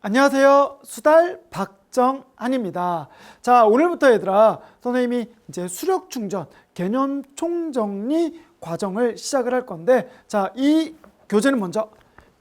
안녕하세요. 수달 박정한입니다. 자, 오늘부터 얘들아, 선생님이 이제 수력 충전 개념 총정리 과정을 시작을 할 건데, 자, 이 교재는 먼저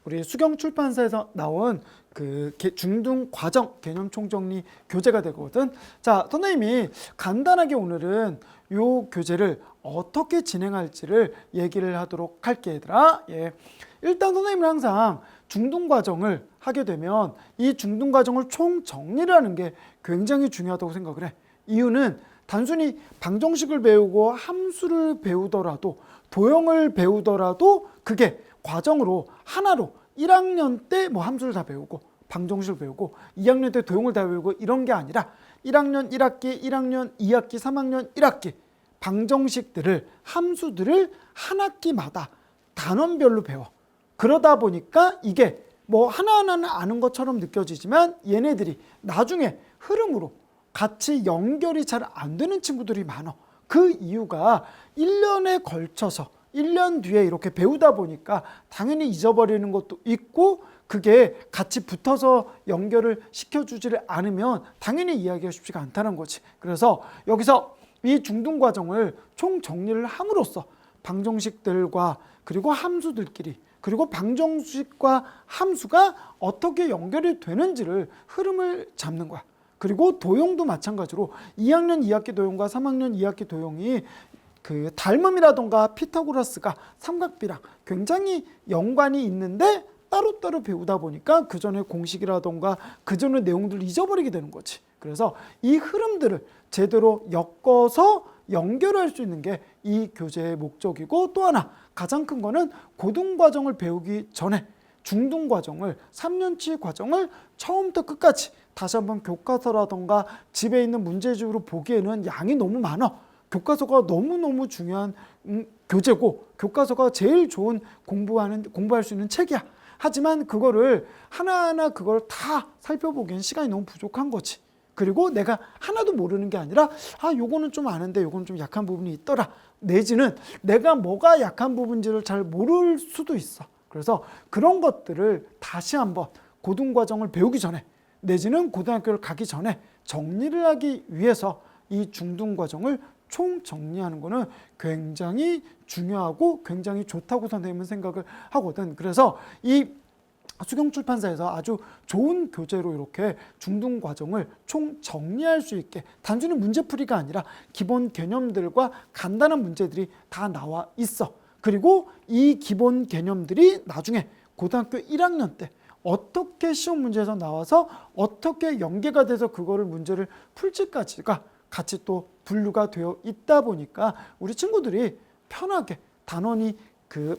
우리 수경 출판사에서 나온 그 중등 과정 개념 총정리 교재가 되거든. 자, 선생님이 간단하게 오늘은 요 교재를 어떻게 진행할지를 얘기를 하도록 할게, 얘들아. 예. 일단 선생님은 항상 중등 과정을 하게 되면 이 중등 과정을 총 정리를 하는 게 굉장히 중요하다고 생각을 해. 이유는 단순히 방정식을 배우고 함수를 배우더라도 도형을 배우더라도 그게 과정으로 하나로 1학년 때 뭐 함수를 다 배우고 방정식을 배우고 2학년 때 도형을 다 배우고 이런 게 아니라 1학년 1학기, 1학년 2학기, 3학년 1학기 방정식들을 함수들을 한 학기마다 단원별로 배워. 그러다 보니까 이게 뭐 하나하나는 아는 것처럼 느껴지지만 얘네들이 나중에 흐름으로 같이 연결이 잘 안 되는 친구들이 많아. 그 이유가 1년에 걸쳐서 1년 뒤에 이렇게 배우다 보니까 당연히 잊어버리는 것도 있고 그게 같이 붙어서 연결을 시켜주지를 않으면 당연히 이해하기가 쉽지가 않다는 거지. 그래서 여기서 이 중등 과정을 총 정리를 함으로써 방정식들과 그리고 함수들끼리 그리고 방정식과 함수가 어떻게 연결이 되는지를 흐름을 잡는 거야. 그리고 도형도 마찬가지로 2학년 2학기 도형과 3학년 2학기 도형이 그 닮음이라던가 피타고라스가 삼각비랑 굉장히 연관이 있는데 따로따로 배우다 보니까 그 전에 공식이라던가 그 전의 내용들을 잊어버리게 되는 거지. 그래서 이 흐름들을 제대로 엮어서 연결할 수 있는 게 이 교재의 목적이고, 또 하나 가장 큰 거는 고등 과정을 배우기 전에 중등 과정을 3년치 과정을 처음부터 끝까지 다시 한번 교과서라던가 집에 있는 문제집으로 보기에는 양이 너무 많아. 교과서가 너무너무 중요한 교재고 교과서가 제일 좋은 공부할 수 있는 책이야. 하지만 그거를 하나하나 그걸 다 살펴보기엔 시간이 너무 부족한 거지. 그리고 내가 하나도 모르는 게 아니라 요거는 좀 아는데 요거는 좀 약한 부분이 있더라. 내지는 내가 뭐가 약한 부분인지를 잘 모를 수도 있어. 그래서 그런 것들을 다시 한번 고등과정을 배우기 전에 내지는 고등학교를 가기 전에 정리를 하기 위해서 이 중등과정을 총 정리하는 거는 굉장히 중요하고 굉장히 좋다고 선생님은 생각을 하거든. 그래서 이 수경출판사에서 아주 좋은 교재로 이렇게 중등 과정을 총 정리할 수 있게 단순히 문제풀이가 아니라 기본 개념들과 간단한 문제들이 다 나와 있어. 그리고 이 기본 개념들이 나중에 고등학교 1학년 때 어떻게 시험 문제에서 나와서 어떻게 연계가 돼서 그거를 문제를 풀지까지가 같이 또 분류가 되어 있다 보니까 우리 친구들이 편하게 단원이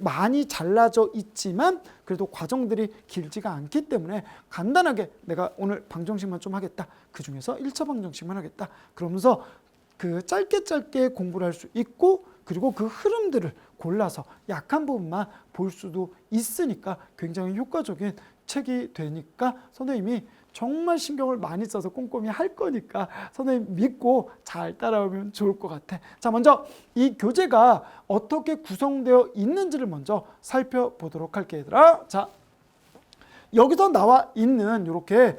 많이 잘라져 있지만 그래도 과정들이 길지가 않기 때문에 간단하게 내가 오늘 방정식만 좀 하겠다. 그 중에서 1차 방정식만 하겠다. 그러면서 짧게 공부를 할 수 있고 그리고 그 흐름들을 골라서 약한 부분만 볼 수도 있으니까 굉장히 효과적인 책이 되니까 선생님이 정말 신경을 많이 써서 꼼꼼히 할 거니까 선생님 믿고 잘 따라오면 좋을 것 같아. 자, 먼저 이 교재가 어떻게 구성되어 있는지를 먼저 살펴보도록 할게, 얘들아. 자, 여기서 나와 있는 이렇게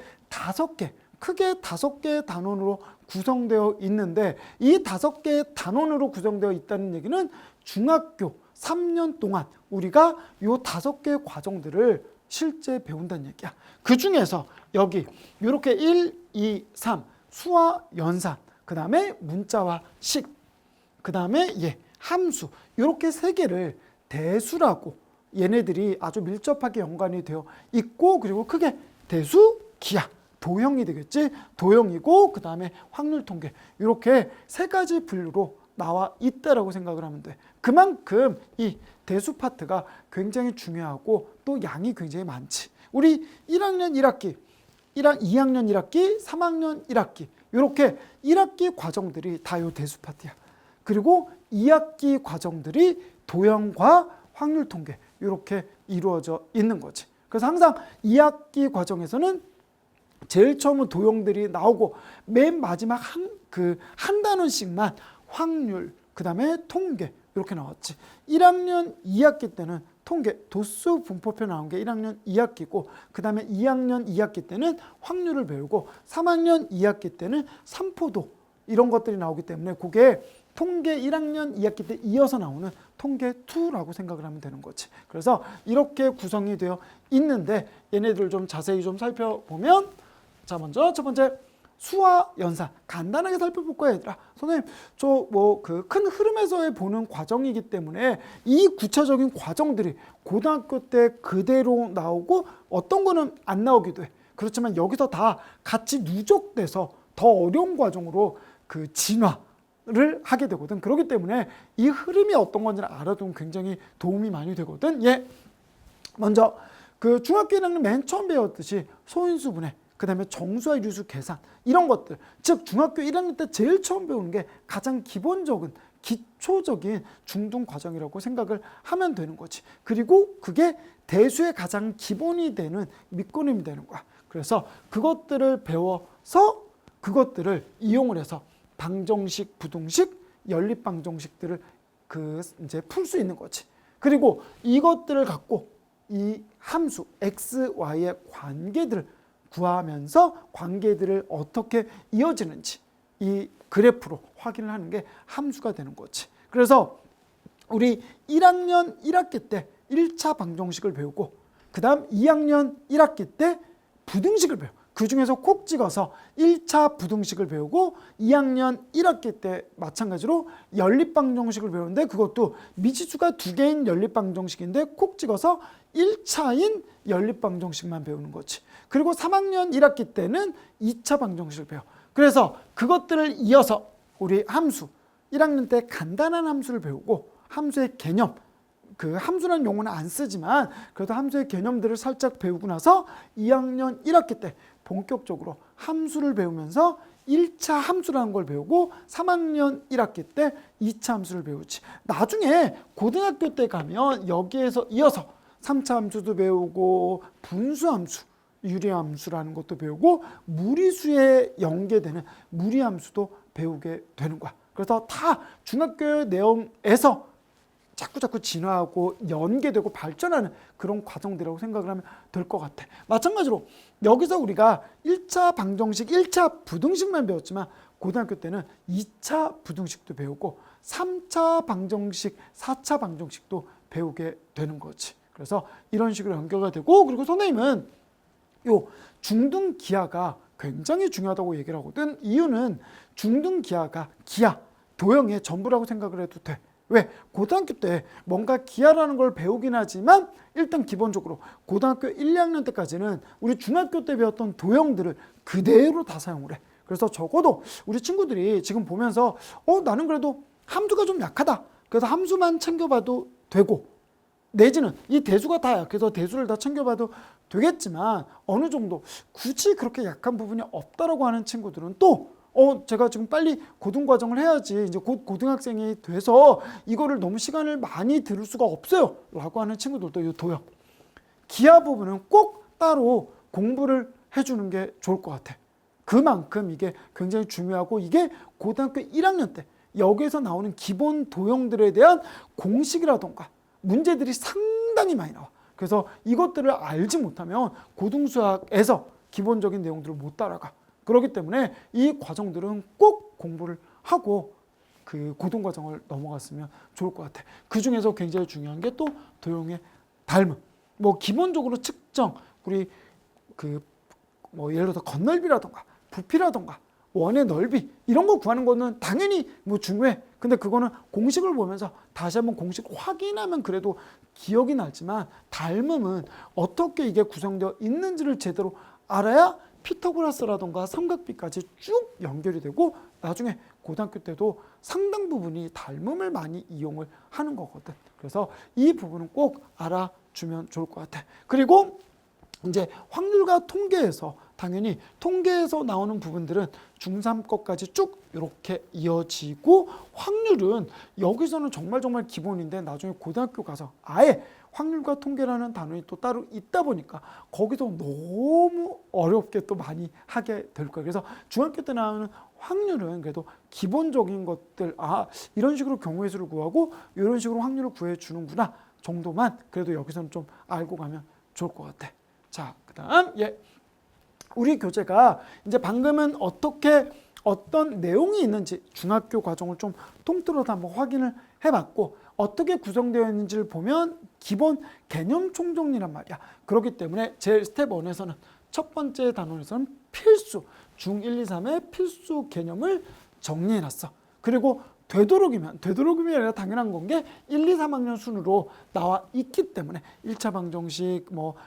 크게 5개의 단원으로 구성되어 있는데 이 5개의 단원으로 구성되어 있다는 얘기는 중학교 3년 동안 우리가 이 5개의 과정들을 실제 배운다는 얘기야. 그 중에서 여기 이렇게 1, 2, 3 수와 연산, 그 다음에 문자와 식, 그 다음에 함수 이렇게 3개를 대수라고 얘네들이 아주 밀접하게 연관이 되어 있고 그리고 크게 대수, 기하, 도형이 되겠지. 도형이고 그 다음에 확률 통계 이렇게 3가지 분류로 나와 있다라고 생각을 하면 돼. 그만큼 이 대수 파트가 굉장히 중요하고 또 양이 굉장히 많지. 우리 1학년 1학기, 2학년 1학기, 3학년 1학기 이렇게 1학기 과정들이 다 요 대수 파트야. 그리고 2학기 과정들이 도형과 확률 통계 이렇게 이루어져 있는 거지. 그래서 항상 2학기 과정에서는 제일 처음은 도형들이 나오고 맨 마지막 한 단원씩만 확률, 그 다음에 통계 이렇게 나왔지. 1학년 2학기 때는 통계, 도수 분포표 나온 게 1학년 2학기고 그 다음에 2학년 2학기 때는 확률을 배우고 3학년 2학기 때는 삼포도 이런 것들이 나오기 때문에 그게 통계 1학년 2학기 때 이어서 나오는 통계 2라고 생각을 하면 되는 거지. 그래서 이렇게 구성이 되어 있는데 얘네들을 좀 자세히 좀 살펴보면 자, 먼저 첫 번째 수와 연산 간단하게 살펴볼 거예요, 얘들아. 선생님, 저 뭐 그 큰 흐름에서의 보는 과정이기 때문에 이 구체적인 과정들이 고등학교 때 그대로 나오고 어떤 거는 안 나오기도 해. 그렇지만 여기서 다 같이 누적돼서 더 어려운 과정으로 그 진화를 하게 되거든. 그렇기 때문에 이 흐름이 어떤 건지를 알아두면 굉장히 도움이 많이 되거든. 예. 먼저 그 중학교 1학년 맨 처음 배웠듯이 소인수분해, 그 다음에 정수와 유수 계산 이런 것들, 즉 중학교 1학년 때 제일 처음 배우는 게 가장 기본적인 기초적인 중등 과정이라고 생각을 하면 되는 거지. 그리고 그게 대수의 가장 기본이 되는 밑그림이 되는 거야. 그래서 그것들을 배워서 그것들을 이용을 해서 방정식, 부등식, 연립 방정식들을 이제 풀 수 있는 거지. 그리고 이것들을 갖고 이 함수 x, y의 관계들을 구하면서 관계들을 어떻게 이어지는지 이 그래프로 확인을 하는 게 함수가 되는 거지. 그래서 우리 1학년 1학기 때 1차 방정식을 배우고 그 다음 2학년 1학기 때 부등식을 배워. 그 중에서 콕 찍어서 1차 부등식을 배우고 2학년 1학기 때 마찬가지로 연립방정식을 배우는데 그것도 미지수가 2개인 연립방정식인데 콕 찍어서 1차인 연립방정식만 배우는 거지. 그리고 3학년 1학기 때는 2차 방정식을 배워. 그래서 그것들을 이어서 우리 함수, 1학년 때 간단한 함수를 배우고 함수의 개념, 그 함수라는 용어는 안 쓰지만 그래도 함수의 개념들을 살짝 배우고 나서 2학년 1학기 때 본격적으로 함수를 배우면서 1차 함수라는 걸 배우고 3학년 1학기 때 2차 함수를 배우지. 나중에 고등학교 때 가면 여기에서 이어서 3차 함수도 배우고 분수함수, 유리함수라는 것도 배우고 무리수에 연계되는 무리함수도 배우게 되는 거야. 그래서 다 중학교 내용에서 자꾸 진화하고 연계되고 발전하는 그런 과정들이라고 생각을 하면 될 것 같아. 마찬가지로 여기서 우리가 1차 방정식, 1차 부등식만 배웠지만 고등학교 때는 2차 부등식도 배우고 3차 방정식, 4차 방정식도 배우게 되는 거지. 그래서 이런 식으로 연결가 되고, 그리고 선생님은 요 중등 기하가 굉장히 중요하다고 얘기를 하거든. 이유는 중등 기하가 기하, 도형의 전부라고 생각을 해도 돼. 왜? 고등학교 때 뭔가 기하라는 걸 배우긴 하지만 일단 기본적으로 고등학교 1, 2학년 때까지는 우리 중학교 때 배웠던 도형들을 그대로 다 사용을 해. 그래서 적어도 우리 친구들이 지금 보면서 나는 그래도 함수가 좀 약하다. 그래서 함수만 챙겨봐도 되고, 내지는 이 대수가 다 약해서 대수를 다 챙겨봐도 되겠지만 어느 정도 굳이 그렇게 약한 부분이 없다라고 하는 친구들은 또 제가 지금 빨리 고등과정을 해야지, 이제 곧 고등학생이 돼서 이거를 너무 시간을 많이 들을 수가 없어요 라고 하는 친구들도 이 도형 기하 부분은 꼭 따로 공부를 해주는 게 좋을 것 같아. 그만큼 이게 굉장히 중요하고, 이게 고등학교 1학년 때 여기에서 나오는 기본 도형들에 대한 공식이라던가 문제들이 상당히 많이 나와. 그래서 이것들을 알지 못하면 고등수학에서 기본적인 내용들을 못 따라가. 그렇기 때문에 이 과정들은 꼭 공부를 하고 그 고등과정을 넘어갔으면 좋을 것 같아. 그 중에서 굉장히 중요한 게 또 도형의 닮음. 뭐 기본적으로 측정, 우리 뭐 예를 들어서 건널비라던가 부피라던가 원의 넓이 이런 거 구하는 거는 당연히 뭐 중요해. 근데 그거는 공식을 보면서 다시 한번 공식 확인하면 그래도 기억이 나지만, 닮음은 어떻게 이게 구성되어 있는지를 제대로 알아야 피타고라스라던가 삼각비까지 쭉 연결이 되고 나중에 고등학교 때도 상당 부분이 닮음을 많이 이용을 하는 거거든. 그래서 이 부분은 꼭 알아주면 좋을 것 같아. 그리고 이제 확률과 통계에서 당연히 통계에서 나오는 부분들은 중3 것까지 쭉 이렇게 이어지고, 확률은 여기서는 정말 기본인데 나중에 고등학교 가서 아예 확률과 통계라는 단원이 또 따로 있다 보니까 거기서 너무 어렵게 또 많이 하게 될 거예요. 그래서 중학교 때 나오는 확률은 그래도 기본적인 것들, 이런 식으로 경우의 수를 구하고 이런 식으로 확률을 구해 주는구나 정도만 그래도 여기서는 좀 알고 가면 좋을 것 같아. 자, 그다음 우리 교재가 이제 방금은 어떤 내용이 있는지 중학교 과정을 좀 통틀어서 한번 확인을 해봤고, 어떻게 구성되어 있는지를 보면 기본 개념 총정리란 말이야. 그렇기 때문에 제 스텝 1에서는 첫 번째 단원에서는 필수, 중1, 2, 3의 필수 개념을 정리해놨어. 그리고 되도록이면 아니라 당연한 건 게 1, 2, 3학년 순으로 나와 있기 때문에 1차 방정식,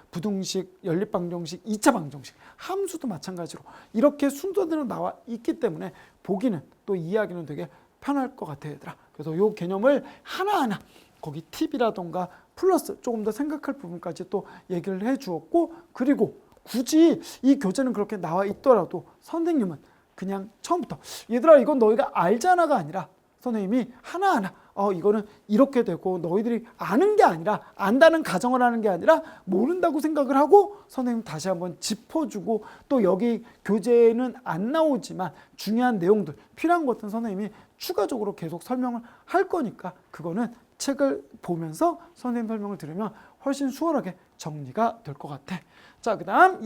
부등식, 연립방정식, 2차 방정식, 함수도 마찬가지로 이렇게 순서대로 나와 있기 때문에 보기는 또 이해하기는 되게 편할 것 같아, 얘들아. 그래서 이 개념을 하나하나 거기 팁이라던가 플러스 조금 더 생각할 부분까지 또 얘기를 해 주었고, 그리고 굳이 이 교재는 그렇게 나와 있더라도 선생님은 그냥 처음부터 얘들아 이건 너희가 알잖아가 아니라 선생님이 하나하나 이거는 이렇게 되고, 너희들이 아는 게 아니라, 안다는 가정을 하는 게 아니라 모른다고 생각을 하고 선생님 다시 한번 짚어주고, 또 여기 교재에는 안 나오지만 중요한 내용들, 필요한 것은 선생님이 추가적으로 계속 설명을 할 거니까 그거는 책을 보면서 선생님 설명을 들으면 훨씬 수월하게 정리가 될 것 같아. 자, 그 다음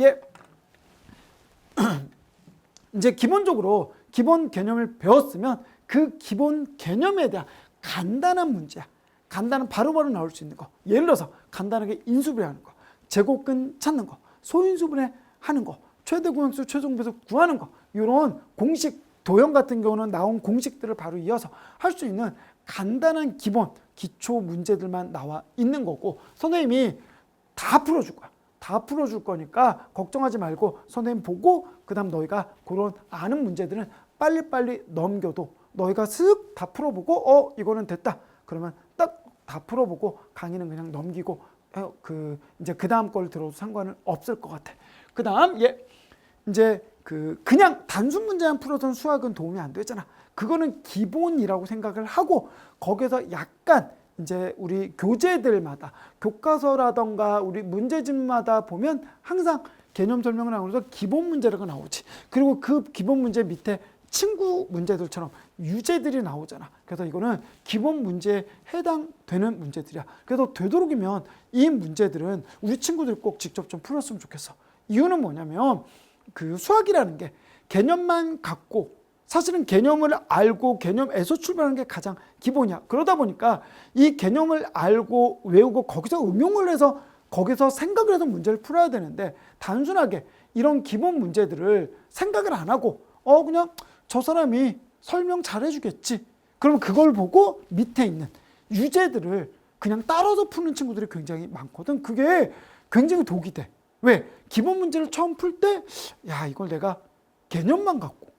이제 기본적으로 기본 개념을 배웠으면 그 기본 개념에 대한 간단한 문제야. 간단한 바로바로 나올 수 있는 거. 예를 들어서 간단하게 인수분해하는 거, 제곱근 찾는 거, 소인수분해 하는 거, 최대 공약수, 최종 배수 구하는 거, 이런 공식, 도형 같은 경우는 나온 공식들을 바로 이어서 할 수 있는 간단한 기본 기초 문제들만 나와 있는 거고, 선생님이 다 풀어줄 거야. 다 풀어줄 거니까 걱정하지 말고 선생님 보고, 그 다음 너희가 그런 아는 문제들은 빨리빨리 넘겨도 너희가 슥 다 풀어보고 이거는 됐다 그러면 딱 다 풀어보고 강의는 그냥 넘기고 이제 그 다음 걸 들어도 상관은 없을 것 같아. 그 다음 이제 그냥 단순 문제만 풀어서는 수학은 도움이 안 되잖아. 그거는 기본이라고 생각을 하고, 거기서 약간 이제 우리 교재들마다, 교과서라던가 우리 문제집마다 보면 항상 개념 설명을 하면서 기본 문제라고 나오지. 그리고 그 기본 문제 밑에 친구 문제들처럼 유제들이 나오잖아. 그래서 이거는 기본 문제에 해당되는 문제들이야. 그래서 되도록이면 이 문제들은 우리 친구들 꼭 직접 좀 풀었으면 좋겠어. 이유는 뭐냐면 수학이라는 게 개념만 갖고, 사실은 개념을 알고 개념에서 출발하는 게 가장 기본이야. 그러다 보니까 이 개념을 알고 외우고 거기서 응용을 해서 거기서 생각을 해서 문제를 풀어야 되는데, 단순하게 이런 기본 문제들을 생각을 안 하고 그냥 저 사람이 설명 잘 해주겠지, 그러면 그걸 보고 밑에 있는 유제들을 그냥 따라서 푸는 친구들이 굉장히 많거든. 그게 굉장히 독이 돼. 왜? 기본 문제를 처음 풀 때 이걸 내가 개념만 갖고,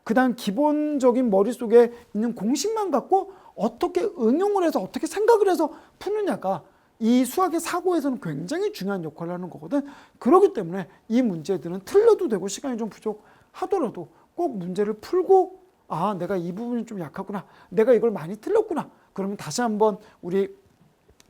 그 다음 기본적인 머릿속에 있는 공식만 갖고 어떻게 응용을 해서 어떻게 생각을 해서 푸느냐가 이 수학의 사고에서는 굉장히 중요한 역할을 하는 거거든. 그렇기 때문에 이 문제들은 틀려도 되고 시간이 좀 부족하더라도 꼭 문제를 풀고, 내가 이 부분이 좀 약하구나, 내가 이걸 많이 틀렸구나, 그러면 다시 한번 우리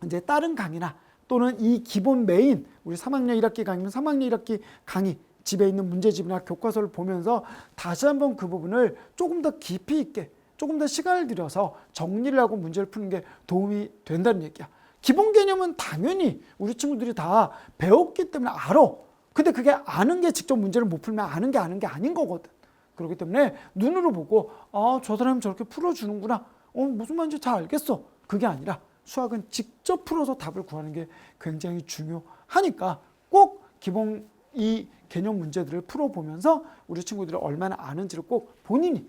이제 다른 강의나 또는 이 기본 메인 우리 3학년 1학기 강의는 3학년 1학기 강의 집에 있는 문제집이나 교과서를 보면서 다시 한번 그 부분을 조금 더 깊이 있게, 조금 더 시간을 들여서 정리를 하고 문제를 푸는 게 도움이 된다는 얘기야. 기본 개념은 당연히 우리 친구들이 다 배웠기 때문에 알아. 근데 그게 아는 게 직접 문제를 못 풀면 아는 게 아닌 거거든. 그렇기 때문에 눈으로 보고 저 사람이 저렇게 풀어주는구나, 무슨 말인지 잘 알겠어, 그게 아니라 수학은 직접 풀어서 답을 구하는 게 굉장히 중요하니까 꼭 기본 이 개념 문제들을 풀어보면서 우리 친구들이 얼마나 아는지를 꼭 본인이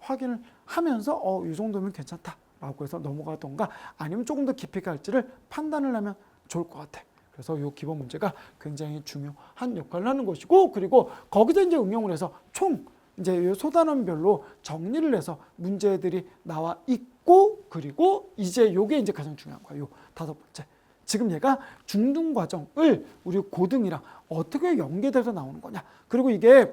확인을 하면서 이 정도면 괜찮다라고 해서 넘어가던가, 아니면 조금 더 깊이 갈지를 판단을 하면 좋을 것 같아. 그래서 이 기본 문제가 굉장히 중요한 역할을 하는 것이고, 그리고 거기서 이제 응용을 해서 총 이제 소단원별로 정리를 해서 문제들이 나와 있고, 그리고 이제 요게 이제 가장 중요한 거야. 요 5번째. 지금 얘가 중등 과정을 우리 고등이랑 어떻게 연계돼서 나오는 거냐. 그리고 이게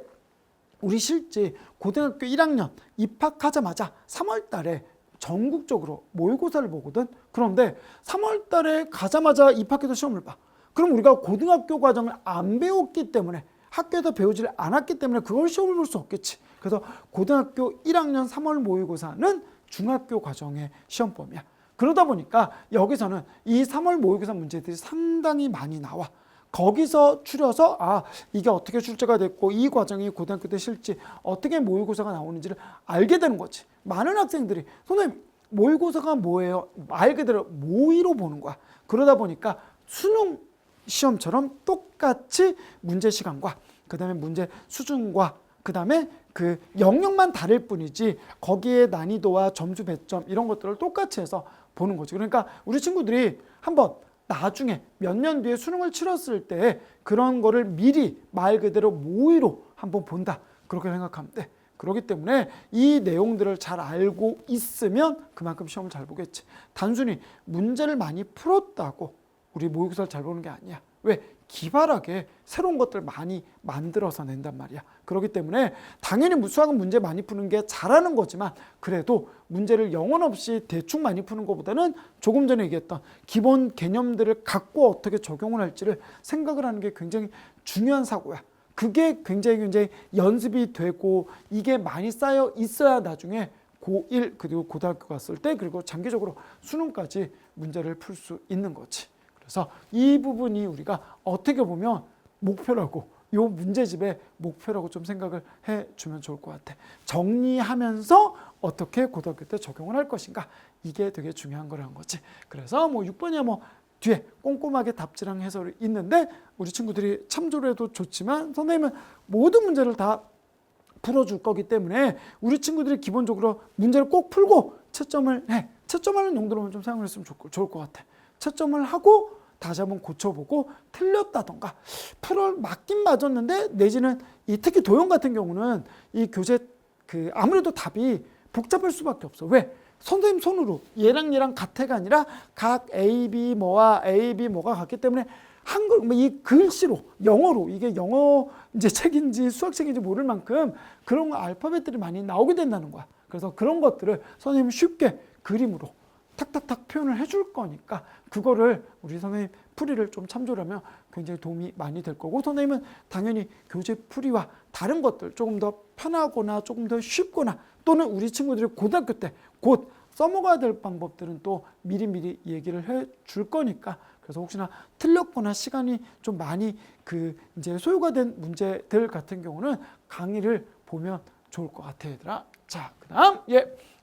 우리 실제 고등학교 1학년 입학하자마자 3월 달에 전국적으로 모의고사를 보거든. 그런데 3월 달에 가자마자 입학해서 시험을 봐. 그럼 우리가 고등학교 과정을 안 배웠기 때문에, 학교에서 배우지를 않았기 때문에 그걸 시험을 볼 수 없겠지. 그래서 고등학교 1학년 3월 모의고사는 중학교 과정의 시험범위야. 그러다 보니까 여기서는 이 3월 모의고사 문제들이 상당히 많이 나와. 거기서 추려서 이게 어떻게 출제가 됐고 이 과정이 고등학교 때 실지 어떻게 모의고사가 나오는지를 알게 되는 거지. 많은 학생들이 선생님 모의고사가 뭐예요? 말 그대로 모의로 보는 거야. 그러다 보니까 수능 시험처럼 똑같이 문제 시간과 그 다음에 문제 수준과 그 다음에 그 영역만 다를 뿐이지 거기에 난이도와 점수 배점 이런 것들을 똑같이 해서 보는 거지. 그러니까 우리 친구들이 한번 나중에 몇 년 뒤에 수능을 치렀을 때 그런 거를 미리 말 그대로 모의로 한번 본다. 그렇게 생각하면 돼. 그렇기 때문에 이 내용들을 잘 알고 있으면 그만큼 시험을 잘 보겠지. 단순히 문제를 많이 풀었다고 우리 모의고사를 잘 보는 게 아니야. 왜? 기발하게 새로운 것들 많이 만들어서 낸단 말이야. 그렇기 때문에 당연히 수학은 문제 많이 푸는 게 잘하는 거지만 그래도 문제를 영혼 없이 대충 많이 푸는 것보다는 조금 전에 얘기했던 기본 개념들을 갖고 어떻게 적용을 할지를 생각을 하는 게 굉장히 중요한 사고야. 그게 굉장히 연습이 되고 이게 많이 쌓여 있어야 나중에 고1 그리고 고등학교 갔을 때 그리고 장기적으로 수능까지 문제를 풀 수 있는 거지. 그래서 이 부분이 우리가 어떻게 보면 목표라고 요 문제집의 목표라고 좀 생각을 해주면 좋을 것 같아. 정리하면서 어떻게 고등학교 때 적용을 할 것인가 이게 되게 중요한 거라는 거지. 그래서 6번이야 뒤에 꼼꼼하게 답지랑 해설이 있는데 우리 친구들이 참조를 해도 좋지만 선생님은 모든 문제를 다 풀어줄 거기 때문에 우리 친구들이 기본적으로 문제를 꼭 풀고 채점을 해. 채점하는 용도로만 좀 사용을 했으면 좋을 것 같아. 채점을 하고 다시 한번 고쳐보고 틀렸다던가 맞긴 맞았는데 내지는 특히 도형 같은 경우는 이 교재 아무래도 답이 복잡할 수밖에 없어. 왜? 선생님 손으로 얘랑 같아가 아니라 각 A, B 뭐와 A, B 뭐가 같기 때문에 한글 이 글씨로 영어로 이게 영어 이제 책인지 수학 책인지 모를 만큼 그런 알파벳들이 많이 나오게 된다는 거야. 그래서 그런 것들을 선생님이 쉽게 그림으로 탁탁탁 표현을 해줄 거니까 그거를 우리 선생님 풀이를 좀 참조를 하면 굉장히 도움이 많이 될 거고 선생님은 당연히 교재 풀이와 다른 것들 조금 더 편하거나 조금 더 쉽거나 또는 우리 친구들이 고등학교 때 곧 써먹어야 될 방법들은 또 미리미리 얘기를 해 줄 거니까 그래서 혹시나 틀렸거나 시간이 좀 많이 이제 소요가 된 문제들 같은 경우는 강의를 보면 좋을 것 같아 얘들아. 자, 그다음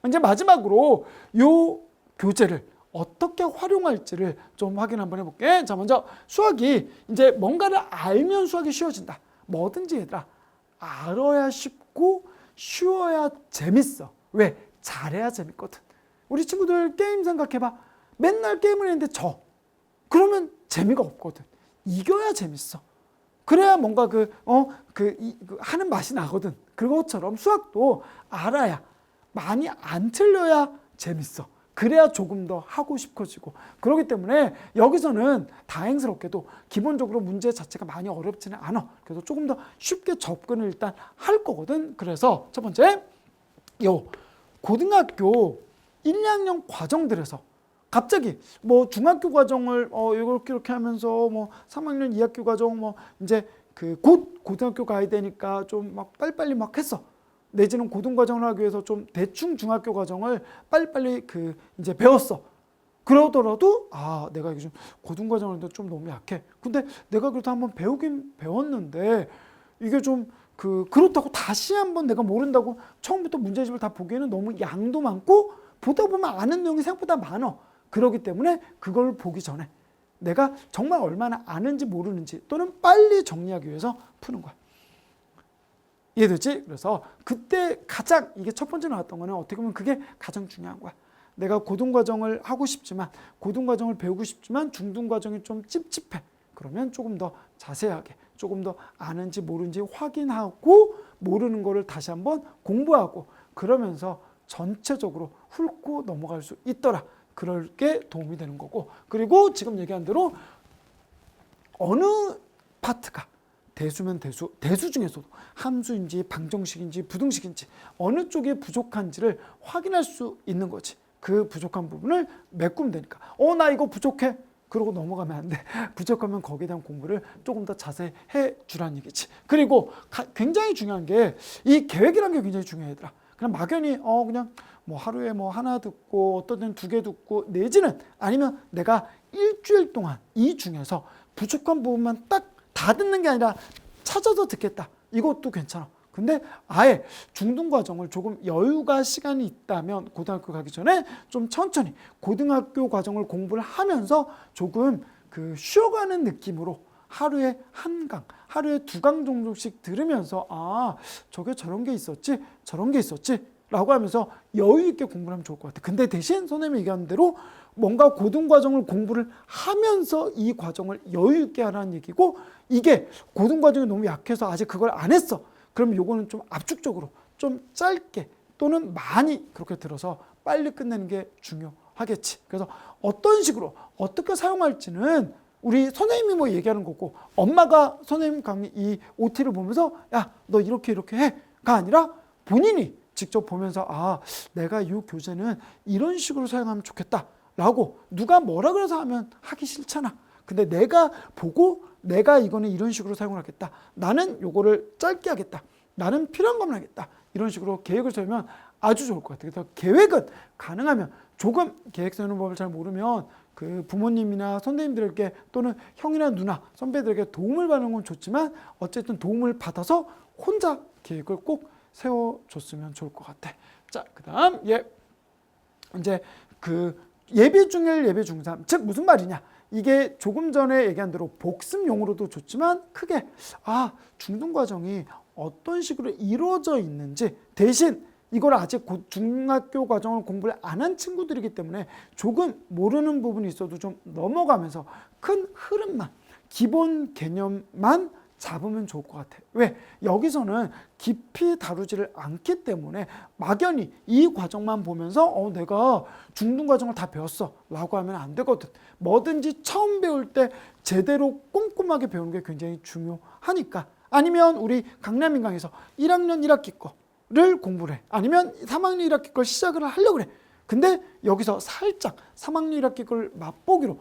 이제 마지막으로 요 교재를 어떻게 활용할지를 좀 확인 한번 해볼게. 자, 먼저 수학이 이제 뭔가를 알면 수학이 쉬워진다. 뭐든지 얘들아 알아야 쉽고 쉬워야 재밌어. 왜? 잘해야 재밌거든. 우리 친구들 게임 생각해봐. 맨날 게임을 했는데 그러면 재미가 없거든. 이겨야 재밌어. 그래야 뭔가 하는 맛이 나거든. 그것처럼 수학도 알아야 많이 안 틀려야 재밌어. 그래야 조금 더 하고 싶어지고 그렇기 때문에 여기서는 다행스럽게도 기본적으로 문제 자체가 많이 어렵지는 않아. 그래서 조금 더 쉽게 접근을 일단 할 거거든. 그래서 첫 번째 고등학교 1, 2학년 과정들에서 갑자기 중학교 과정을 이렇게 하면서 3학년 2학기 과정 이제 곧 고등학교 가야 되니까 좀 빨리빨리 했어. 내지는 고등과정을 하기 위해서 좀 대충 중학교 과정을 빨리빨리 이제 배웠어. 그러더라도 내가 이게 좀 고등과정을 좀 너무 약해. 근데 내가 그래도 한번 배우긴 배웠는데 이게 좀 그렇다고 다시 한번 내가 모른다고 처음부터 문제집을 다 보기에는 너무 양도 많고 보다 보면 아는 내용이 생각보다 많아. 그렇기 때문에 그걸 보기 전에 내가 정말 얼마나 아는지 모르는지 또는 빨리 정리하기 위해서 푸는 거야. 이해됐지? 그래서 그때 가장 이게 첫 번째 나왔던 거는 어떻게 보면 그게 가장 중요한 거야. 내가 고등과정을 하고 싶지만 고등과정을 배우고 싶지만 중등과정이 좀 찝찝해. 그러면 조금 더 자세하게 조금 더 아는지 모르는지 확인하고 모르는 거를 다시 한번 공부하고 그러면서 전체적으로 훑고 넘어갈 수 있더라. 그럴 게 도움이 되는 거고 그리고 지금 얘기한 대로 어느 파트가 대수면 대수 중에서도 함수인지 방정식인지 부등식인지 어느 쪽에 부족한지를 확인할 수 있는 거지. 그 부족한 부분을 메꾸면 되니까 나 이거 부족해. 그러고 넘어가면 안 돼. 부족하면 거기에 대한 공부를 조금 더 자세히 해주라는 얘기지. 그리고 굉장히 중요한 게 이 계획이라는 게 굉장히 중요하더라. 그냥 막연히 그냥 뭐 하루에 뭐 하나 듣고 어떤 때는 2개 듣고 내지는 아니면 내가 일주일 동안 이 중에서 부족한 부분만 딱 다 듣는 게 아니라 찾아서 듣겠다. 이것도 괜찮아. 근데 아예 중등 과정을 조금 여유가 시간이 있다면 고등학교 가기 전에 좀 천천히 고등학교 과정을 공부를 하면서 조금 그 쉬어가는 느낌으로 하루에 1강, 하루에 2강 정도씩 들으면서 아, 저게 저런 게 있었지, 저런 게 있었지 라고 하면서 여유 있게 공부를 하면 좋을 것 같아요. 근데 대신 선생님이 얘기한 대로 뭔가 고등과정을 공부를 하면서 이 과정을 여유 있게 하라는 얘기고, 이게 고등과정이 너무 약해서 아직 그걸 안 했어. 그럼 요거는 좀 압축적으로 좀 짧게 또는 많이 그렇게 들어서 빨리 끝내는 게 중요하겠지. 그래서 어떤 식으로 어떻게 사용할지는 우리 선생님이 뭐 얘기하는 거고, 엄마가 선생님 강의 이 OT를 보면서 야, 너 이렇게 해가 아니라 본인이 직접 보면서 아, 내가 이 교재는 이런 식으로 사용하면 좋겠다 라고, 누가 뭐라 그래서 하면 하기 싫잖아. 근데 내가 보고 내가 이거는 이런 식으로 사용을 하겠다, 나는 요거를 짧게 하겠다, 나는 필요한 것만 하겠다, 이런 식으로 계획을 세우면 아주 좋을 것 같아요. 그래서 계획은 가능하면 조금 계획 세우는 법을 잘 모르면 그 부모님이나 선생님들에게 또는 형이나 누나, 선배들에게 도움을 받는 건 좋지만 어쨌든 도움을 받아서 혼자 계획을 꼭 세워줬으면 좋을 것 같아. 자, 그 다음 이제 그 예비 중1, 예비 중3, 즉 무슨 말이냐, 이게 조금 전에 얘기한 대로 복습 용어로도 좋지만 크게 중등 과정이 어떤 식으로 이루어져 있는지, 대신 이걸 아직 중학교 과정을 공부를 안 한 친구들이기 때문에 조금 모르는 부분이 있어도 좀 넘어가면서 큰 흐름만, 기본 개념만 잡으면 좋을 것 같아요. 왜? 여기서는 깊이 다루지를 않기 때문에 막연히 이 과정만 보면서 내가 중등 과정을 다 배웠어 라고 하면 안 되거든. 뭐든지 처음 배울 때 제대로 꼼꼼하게 배우는 게 굉장히 중요하니까. 아니면 우리 강남인강에서 1학년 1학기 거를 공부를 해. 아니면 3학년 1학기 걸 시작을 하려고 그래. 근데 여기서 살짝 3학년 1학기 걸 맛보기로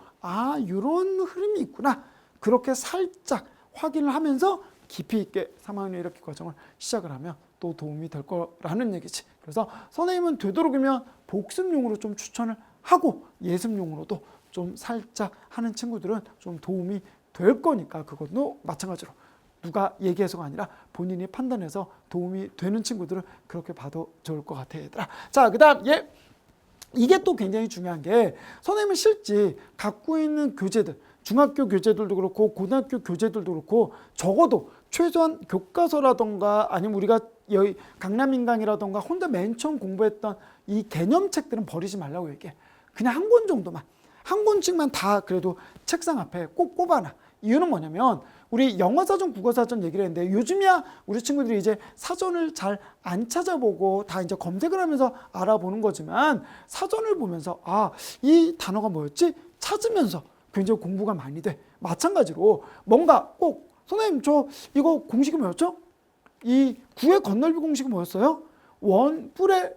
이런 흐름이 있구나, 그렇게 살짝 확인을 하면서 깊이 있게 3학년 1학기 과정을 시작을 하면 또 도움이 될 거라는 얘기지. 그래서 선생님은 되도록이면 복습용으로 좀 추천을 하고 예습용으로도 좀 살짝 하는 친구들은 좀 도움이 될 거니까, 그것도 마찬가지로 누가 얘기해서가 아니라 본인이 판단해서 도움이 되는 친구들은 그렇게 봐도 좋을 것 같아, 얘들아. 자, 그 다음 이게 또 굉장히 중요한 게, 선생님은 실제 갖고 있는 교재들, 중학교 교재들도 그렇고 고등학교 교재들도 그렇고 적어도 최소한 교과서라던가 아니면 우리가 여기 강남인강이라던가 혼자 맨 처음 공부했던 이 개념책들은 버리지 말라고 얘기해. 그냥 한 권 정도만, 한 권씩만 다 그래도 책상 앞에 꼭 꼽아놔. 이유는 뭐냐면 우리 영어사전, 국어사전 얘기를 했는데 요즘이야 우리 친구들이 이제 사전을 잘 안 찾아보고 다 이제 검색을 하면서 알아보는 거지만, 사전을 보면서 이 단어가 뭐였지? 찾으면서 굉장히 공부가 많이 돼. 마찬가지로 뭔가 꼭 선생님 저 이거 공식이 뭐였죠? 이 구의 건널비 공식이 뭐였어요? 원뿔의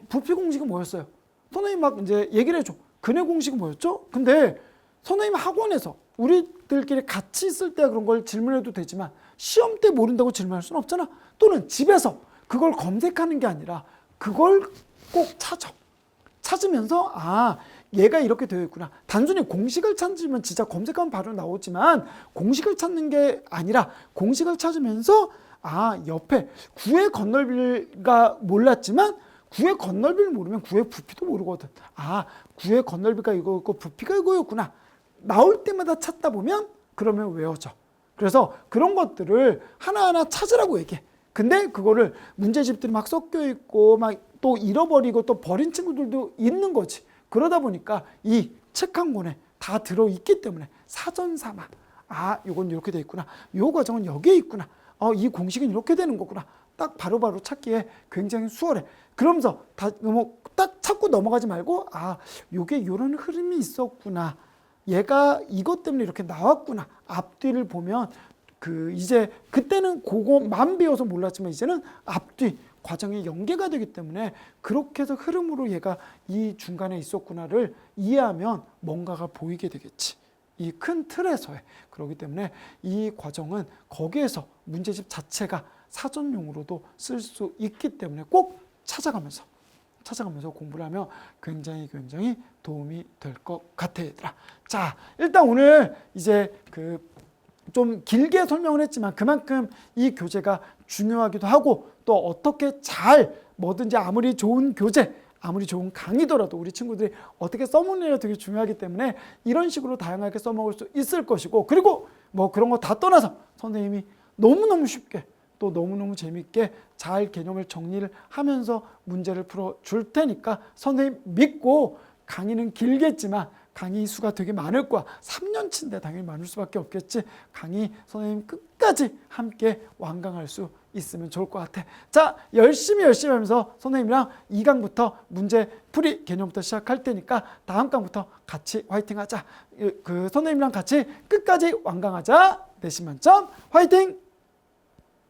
부피 공식이 뭐였어요? 선생님 막 이제 얘기를 해줘. 근의 공식이 뭐였죠? 근데 선생님 학원에서 우리들끼리 같이 있을 때 그런 걸 질문해도 되지만 시험 때 모른다고 질문할 수는 없잖아. 또는 집에서 그걸 검색하는 게 아니라 그걸 꼭 찾으면서 얘가 이렇게 되어 있구나. 단순히 공식을 찾으면 진짜 검색하면 바로 나오지만 공식을 찾는 게 아니라 공식을 찾으면서 옆에 구의 건널비가 몰랐지만 구의 건널비를 모르면 구의 부피도 모르거든. 구의 건널비가 이거였고 부피가 이거였구나. 나올 때마다 찾다 보면 그러면 외워져. 그래서 그런 것들을 하나하나 찾으라고 얘기해. 근데 그거를 문제집들이 막 섞여 있고 막 또 잃어버리고 또 버린 친구들도 있는 거지. 그러다 보니까 이 책 한 권에 다 들어있기 때문에 사전 삼아 요건 이렇게 돼 있구나, 요 과정은 여기에 있구나, 이 공식은 이렇게 되는 거구나, 딱 바로바로 찾기에 굉장히 수월해. 그러면서 딱 찾고 넘어가지 말고 요게 요런 흐름이 있었구나, 얘가 이것 때문에 이렇게 나왔구나, 앞뒤를 보면 이제 그때는 그거만 배워서 몰랐지만 이제는 앞뒤 과정이 연계가 되기 때문에 그렇게 해서 흐름으로 얘가 이 중간에 있었구나를 이해하면 뭔가가 보이게 되겠지. 이 큰 틀에서의. 그렇기 때문에 이 과정은 거기에서 문제집 자체가 사전용으로도 쓸 수 있기 때문에 꼭 찾아가면서 찾아가면서 공부를 하면 굉장히 도움이 될 것 같아 얘들아. 자, 일단 오늘 이제 좀 길게 설명을 했지만 그만큼 이 교재가 중요하기도 하고 또 어떻게 잘 뭐든지 아무리 좋은 교재 아무리 좋은 강의더라도 우리 친구들이 어떻게 써먹느냐가 되게 중요하기 때문에 이런 식으로 다양하게 써먹을 수 있을 것이고, 그리고 뭐 그런 거 다 떠나서 선생님이 너무너무 쉽게 또 너무너무 재밌게 잘 개념을 정리를 하면서 문제를 풀어줄 테니까 선생님 믿고, 강의는 길겠지만 강의 수가 되게 많을 거야. 3년치인데 당연히 많을 수밖에 없겠지. 강의 선생님 끝까지 함께 완강할 수 있으면 좋을 것 같아. 자, 열심히 하면서 선생님이랑 2강부터 문제 풀이 개념부터 시작할 테니까 다음 강부터 같이 화이팅 하자. 선생님이랑 같이 끝까지 완강하자. 내신 만점 화이팅!